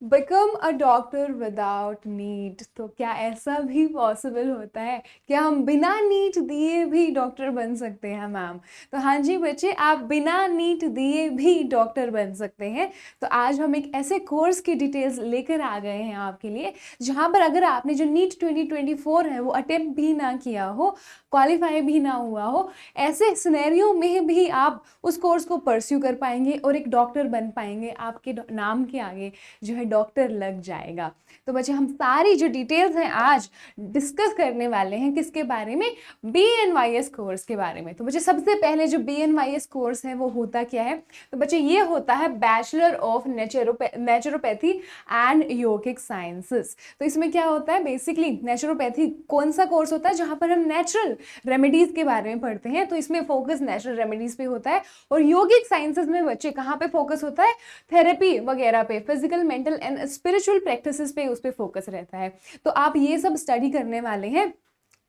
Become a doctor without NEET. तो क्या ऐसा भी पॉसिबल होता है? क्या हम बिना नीट दिए भी डॉक्टर बन सकते हैं मैम? तो हाँ जी बच्चे, आप बिना नीट दिए भी डॉक्टर बन सकते हैं। तो आज हम एक ऐसे कोर्स की डिटेल्स लेकर आ गए हैं आपके लिए, जहाँ पर अगर आपने जो नीट 2024 है वो अटेम्प्ट भी ना किया हो, क्वालिफाई भी ना हुआ हो, ऐसे सिनेरियो में भी आप उस कोर्स को परस्यू कर पाएंगे और एक डॉक्टर बन पाएंगे। आपके नाम के आगे जो है डॉक्टर लग जाएगा। तो बच्चे, हम सारी जो डिटेल्स हैं आज डिस्कस करने वाले हैं किसके बारे में? BNYS कोर्स के बारे में। तो बच्चे, सबसे पहले जो BNYS कोर्स है वो होता क्या है? तो बच्चे, ये होता है bachelor of naturopathy and yogic sciences. तो इसमें क्या होता है? बेसिकली नेचुरोपैथी कौन सा कोर्स होता है जहां पर हम नेचुरल रेमेडीज के बारे में पढ़ते हैं, तो इसमें फोकस नेचुरल रेमेडीज पे होता है। और योगिक साइंसेस में बच्चे कहाँ पे फोकस होता है? थेरेपी वगैरह पे, physical mental and spiritual practices पे उस पे फोकस रहता है। तो आप ये सब स्टडी करने वाले हैं।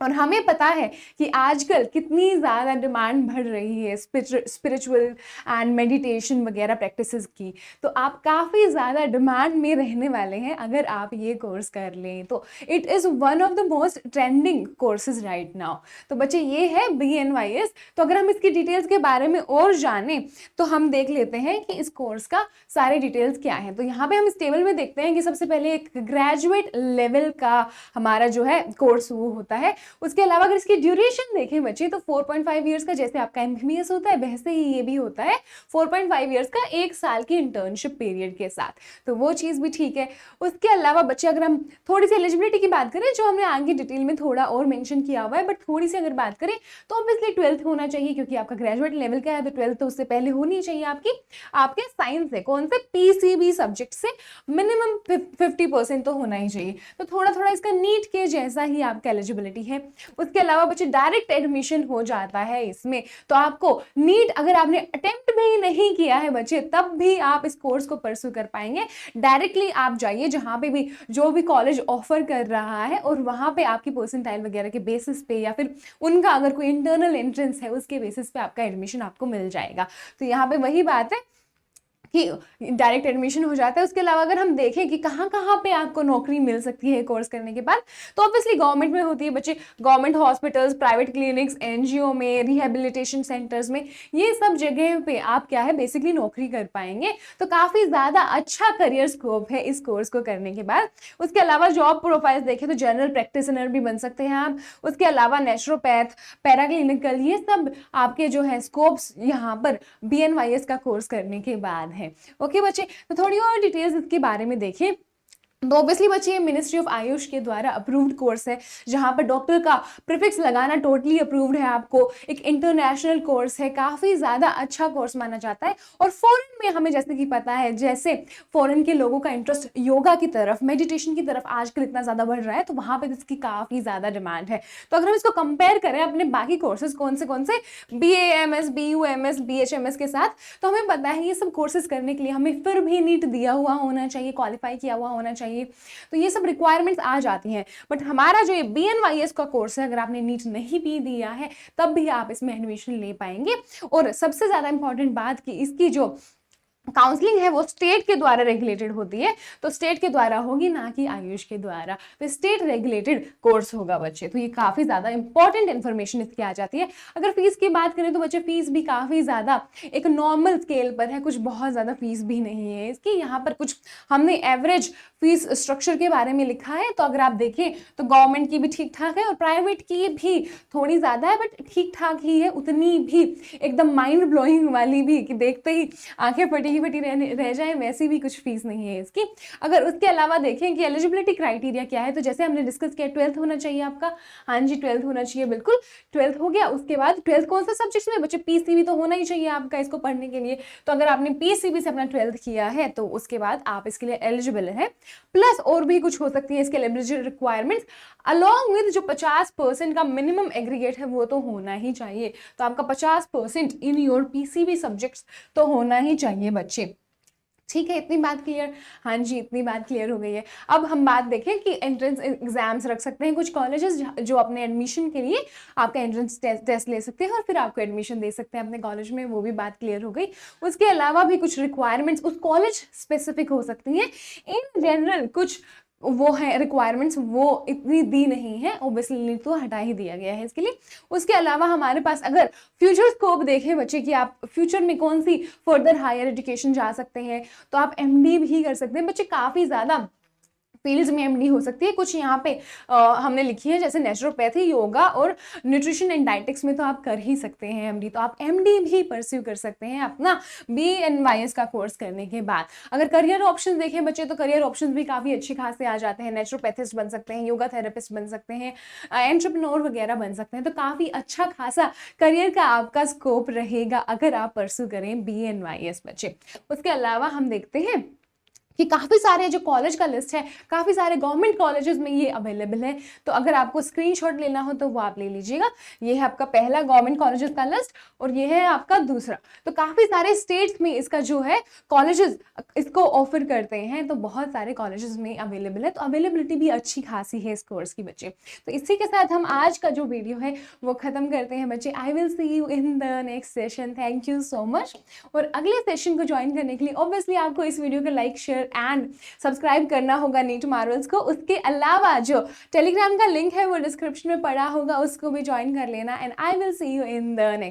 और हमें पता है कि आजकल कितनी ज़्यादा डिमांड बढ़ रही है स्पिरिचुअल एंड मेडिटेशन वगैरह प्रैक्टिसेस की। तो आप काफ़ी ज़्यादा डिमांड में रहने वाले हैं अगर आप ये कोर्स कर लें तो। It is one of the most trending courses right now. तो बच्चे, ये है BNYS। तो अगर हम इसकी डिटेल्स के बारे में और जाने तो हम देख लेते हैं कि इस कोर्स का सारे डिटेल्स क्या है। तो यहाँ पे हम इस टेबल में देखते हैं कि सबसे पहले एक ग्रेजुएट लेवल का हमारा जो है कोर्स वो होता है। उसके अलावा अगर इसकी ड्यूरेशन देखें बच्चे, तो 4.5 ईयर्स का, जैसे आपका MBBS होता है वैसे ही ये भी होता है 4.5 ईयर्स का, 1 साल की इंटर्नशिप पीरियड के साथ। तो वो चीज़ भी ठीक है। उसके अलावा बच्चे, अगर हम थोड़ी सी एलिजिबिलिटी की बात करें, जो हमने आगे डिटेल में थोड़ा और मेंशन किया हुआ है, बट थोड़ी सी अगर बात करें तो ऑब्वियसली 12th होना चाहिए, क्योंकि आपका ग्रेजुएट लेवल का है तो 12th तो उससे पहले होनी चाहिए आपकी। आपके साइंस से कौन से PCB सब्जेक्ट से मिनिमम 50% तो होना ही चाहिए। तो थोड़ा थोड़ा इसका नीट के जैसा ही आपका एलिजिबिलिटी है। उसके अलावा बच्चे, डायरेक्ट एडमिशन हो जाता है इसमें। तो आपको नीट अगर आपने अटेम्प्ट भी नहीं किया है बच्चे, तब भी आप इस कोर्स को परस्यू कर पाएंगे। डायरेक्टली आप जाइए जहां पे भी जो भी कॉलेज ऑफर कर रहा है, और वहां पे आपकी परसेंटाइल वगैरह के बेसिस पे, या फिर उनका अगर कोई इंटरनल एंट्रेंस है उसके बेसिस पे आपका एडमिशन आपको मिल जाएगा। तो यहाँ पे वही बात है कि डायरेक्ट एडमिशन हो जाता है। उसके अलावा अगर हम देखें कि कहाँ कहाँ पे आपको नौकरी मिल सकती है कोर्स करने के बाद, तो ऑब्वियसली गवर्नमेंट में होती है बच्चे। Government hospitals, private clinics, NGO में, रिहेबिलिटेशन सेंटर्स में, ये सब जगह पे आप क्या है बेसिकली नौकरी कर पाएंगे। तो काफ़ी ज़्यादा अच्छा करियर स्कोप है इस कोर्स को करने के बाद। उसके अलावा जॉब प्रोफाइल्स देखें तो जनरल प्रैक्टिशनर भी बन सकते हैं आप। उसके अलावा नेचुरोपैथ, पैराक्लिनिकल, ये सब आपके जो है स्कोप्स यहाँ पर BNYS का कोर्स करने के बाद है। ओके बच्चे, तो थोड़ी और डिटेल्स इसके बारे में देखें। तो ऑब्वियसली बच्चे, मिनिस्ट्री ऑफ आयुष के द्वारा अप्रूव्ड कोर्स है, जहां पर डॉक्टर का प्रीफिक्स लगाना टोटली अप्रूव्ड है आपको। एक इंटरनेशनल कोर्स है, काफ़ी ज़्यादा अच्छा कोर्स माना जाता है। और फॉरेन में हमें जैसे कि पता है, जैसे फॉरेन के लोगों का इंटरेस्ट योगा की तरफ, मेडिटेशन की तरफ आजकल इतना ज़्यादा बढ़ रहा है, तो वहाँ पर इसकी काफ़ी ज़्यादा डिमांड है। तो अगर हम इसको कंपेयर करें अपने बाकी कोर्सेज कौन से BAMS, BUMS, BHMS के साथ, तो हमें पता है ये सब कोर्सेज करने के लिए हमें फिर भी नीट दिया हुआ होना चाहिए, क्वालिफाई किया हुआ होना चाहिए। तो ये सब रिक्वायरमेंट्स आ जाती हैं। बट हमारा जो ये BNYS का कोर्स है, अगर आपने नीट नहीं भी दिया है तब भी आप इसमें एडमिशन ले पाएंगे। और सबसे ज्यादा इंपॉर्टेंट बात कि इसकी जो काउंसलिंग है वो स्टेट के द्वारा रेगुलेटेड होती है। तो स्टेट के द्वारा होगी, ना कि आयुष के द्वारा। तो स्टेट रेगुलेटेड कोर्स होगा बच्चे। तो ये काफ़ी ज़्यादा इंपॉर्टेंट इन्फॉर्मेशन इसकी आ जाती है। अगर फीस की बात करें तो बच्चे, फीस भी काफ़ी ज़्यादा एक नॉर्मल स्केल पर है, कुछ बहुत ज़्यादा फीस भी नहीं है इसकी। यहाँ पर कुछ हमने एवरेज फीस स्ट्रक्चर के बारे में लिखा है। तो अगर आप देखें तो गवर्नमेंट की भी ठीक ठाक है और प्राइवेट की भी थोड़ी ज़्यादा है, बट ठीक ठाक ही है। उतनी भी एकदम माइंड ब्लोइंग वाली भी कि देखते ही आंखें फटी फटी रह जाए वैसी भी कुछ फीस नहीं है इसकी। अगर उसके अलावा देखें कि एलिजिबिलिटी क्राइटेरिया क्या है, तो जैसे हमने डिस्कस किया 12th होना चाहिए आपका। हाँ जी, 12th होना चाहिए, बिल्कुल 12th हो गया। उसके बाद 12th कौन सा सब्जेक्ट में बच्चे? PCB तो होना ही चाहिए आपका इसको पढ़ने के लिए। तो अगर आपने PCB से अपना 12th किया है तो उसके बाद आप इसके लिए एलिजिबल है। प्लस और भी कुछ हो सकती है इसके एलिजिबिलिटी रिक्वायरमेंट्स, अलॉन्ग विद जो 50% का मिनिमम एग्रीगेट है वो तो होना ही चाहिए। तो आपका 50% इन योर PCB सब्जेक्ट्स तो होना ही चाहिए बच्चे। ठीक है, इतनी बात क्लियर। हाँ जी, इतनी बात क्लियर हो गई है। अब हम बात देखें कि एंट्रेंस एग्ज़ाम्स रख सकते हैं कुछ कॉलेजेस जो अपने एडमिशन के लिए आपका एंट्रेंस टेस्ट ले सकते हैं और फिर आपको एडमिशन दे सकते हैं अपने कॉलेज में, वो भी बात क्लियर हो गई। उसके अलावा भी कुछ रिक्वायरमेंट्स उस कॉलेज स्पेसिफिक हो सकती हैं। इन जनरल कुछ वो है रिक्वायरमेंट्स, वो इतनी दी नहीं है, ऑब्वियसली तो हटा ही दिया गया है इसके लिए। उसके अलावा हमारे पास अगर फ्यूचर स्कोप देखें बच्चे कि आप फ्यूचर में कौन सी फर्दर हायर एजुकेशन जा सकते हैं, तो आप एमडी भी कर सकते हैं बच्चे। काफ़ी ज़्यादा फील्ड्स में एमडी हो सकती है। कुछ यहाँ पे हमने लिखी है, जैसे नेचुरोपैथी, योगा और न्यूट्रिशन एंड डाइटिक्स में तो आप कर ही सकते हैं एमडी। तो आप एमडी भी परस्यू कर सकते हैं अपना बीएनवाईएस का कोर्स करने के बाद। अगर करियर ऑप्शन देखें बच्चे, तो करियर ऑप्शन भी काफ़ी अच्छे खासे आ जाते हैं। नेचुरोपैथिस्ट बन सकते हैं, योगा थेरेपिस्ट बन सकते हैं, एंटरप्रेन्योर वगैरह बन सकते हैं। तो काफ़ी अच्छा खासा करियर का आपका स्कोप रहेगा अगर आप परस्यू करें बीएनवाईएस बच्चे। उसके अलावा हम देखते हैं कि काफ़ी सारे जो कॉलेज का लिस्ट है, काफ़ी सारे गवर्नमेंट कॉलेजेस में ये अवेलेबल है। तो अगर आपको स्क्रीनशॉट लेना हो तो वो आप ले लीजिएगा। ये है आपका पहला गवर्नमेंट कॉलेजेस का लिस्ट और ये है आपका दूसरा। तो काफ़ी सारे स्टेट्स में इसका जो है कॉलेजेस इसको ऑफर करते हैं, तो बहुत सारे कॉलेजेस में अवेलेबल है। तो अवेलेबिलिटी भी अच्छी खासी है इस कोर्स की बच्चे। तो इसी के साथ हम आज का जो वीडियो है वो ख़त्म करते हैं बच्चे। I will see you in the next session. Thank you so much. और अगले सेशन को ज्वाइन करने के लिए ऑब्वियसली आपको इस वीडियो को लाइक, शेयर एंड सब्सक्राइब करना होगा नीट मार्वल्स को। उसके अलावा जो टेलीग्राम का लिंक है वो डिस्क्रिप्शन में पड़ा होगा, उसको भी ज्वाइन कर लेना। And I will see you in the next